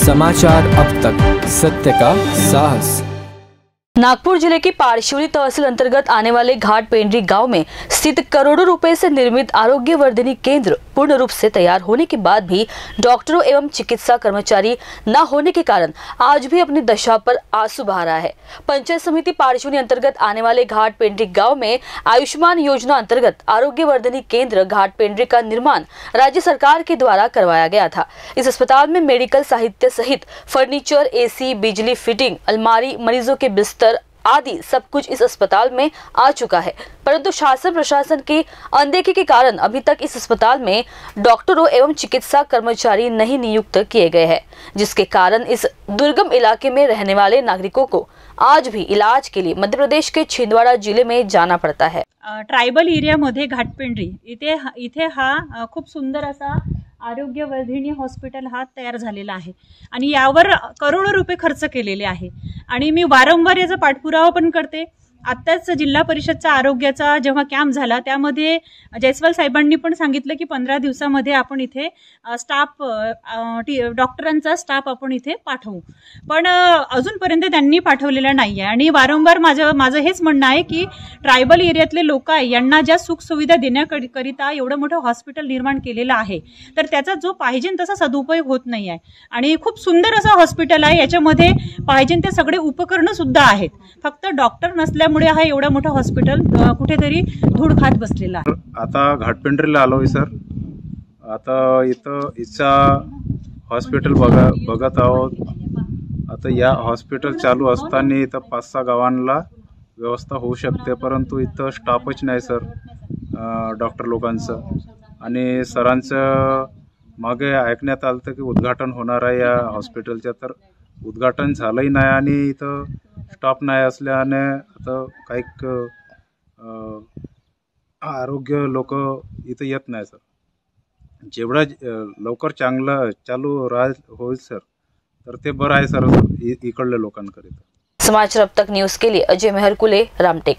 समाचार अब तक, सत्य का साहस। नागपुर जिले की पारशिवनी तहसील अंतर्गत आने वाले घाट पेंड्री गांव में स्थित करोड़ों रुपए से निर्मित आरोग्य वर्धिनी केंद्र पूर्ण रूप से तैयार होने के बाद भी डॉक्टरों एवं चिकित्सा कर्मचारी न होने के कारण आज भी अपनी दशा पर आंसू बहा रहा है। पंचायत समिति पारशिवनी अंतर्गत आने वाले घाट पेंड्री गाँव में आयुष्मान योजना अंतर्गत आरोग्य वर्धिनी केंद्र घाट पेंड्री का निर्माण राज्य सरकार के द्वारा करवाया गया था। इस अस्पताल में मेडिकल साहित्य सहित फर्नीचर, एसी, बिजली फिटिंग, अलमारी, मरीजों के बिस्तर आदि सब कुछ इस अस्पताल में आ चुका है, परंतु शासन प्रशासन की अनदेखी के कारण अभी तक इस अस्पताल में डॉक्टरों एवं चिकित्सा कर्मचारी नहीं नियुक्त किए गए हैं, जिसके कारण इस दुर्गम इलाके में रहने वाले नागरिकों को आज भी इलाज के लिए मध्य प्रदेश के छिंदवाड़ा जिले में जाना पड़ता है। ट्रायबल एरियामध्ये घाटपेंड्री इथे हा खूप सुंदर असा आरोग्यवर्धिनी हॉस्पिटल हा तयार झालेला आहे आणि यावर करोडो रुपये खर्च केलेले आहे आणि मी वारंवार याचा पाठपुरावा पण करते। आत्ताच जिल्हा परिषदचा आरोग्याचा जेव्हा कॅम्प झाला त्यामध्ये जयस्वाल साहेबांनी पण सांगितलं की 15 दिवसामध्ये आपण इथे स्टाफ डॉक्टरांचा स्टाफ आपण इथे पाठवू, पण अजूनपर्यंत त्यांनी पाठवलेला नाही आहे। आणि वारंवार माझं हेच म्हणणं आहे की ट्रायबल एरियातले लोक आहे यांना ज्या सुखसुविधा देण्याकरिता एवढं मोठं हॉस्पिटल निर्माण केलेलं आहे तर त्याचा जो पाहिजे तसा सदुपयोग होत नाही आहे आणि खूप सुंदर असं हॉस्पिटल आहे। याच्यामध्ये पाहिजे ते सगळे उपकरणं सुद्धा आहेत, फक्त डॉक्टर नसल्या मुळे हा एवढा मोठा हॉस्पिटल कुठेतरी धूळ खात बसलेला आहे। आता घाटपेंड्रीला आलोय सर। आता इथं इच्छा हॉस्पिटल बघत आहोत। आता या हॉस्पिटल चालू असताना इथं 5-6 गावांना व्यवस्था होऊ शकते, परंतु इथं स्टाफच नाही सर डॉक्टर लोकांचं। आणि सरांचं मागे ऐकण्यात आलं की उद्घाटन होणार आहे या हॉस्पिटलचं, तर उद्घाटन झालंही नाही आणि इथं स्टाफ नाही असल्याने आता काही आरोग्य लोक इथं येत नाही सर। जेवढा लवकर चांगलं चालू होईल सर तर ते बरं आहे सर इकडल्या लोकांकरिता। समाचार अब तक न्यूज के लिए अजय मेहरकुले, रामटेक।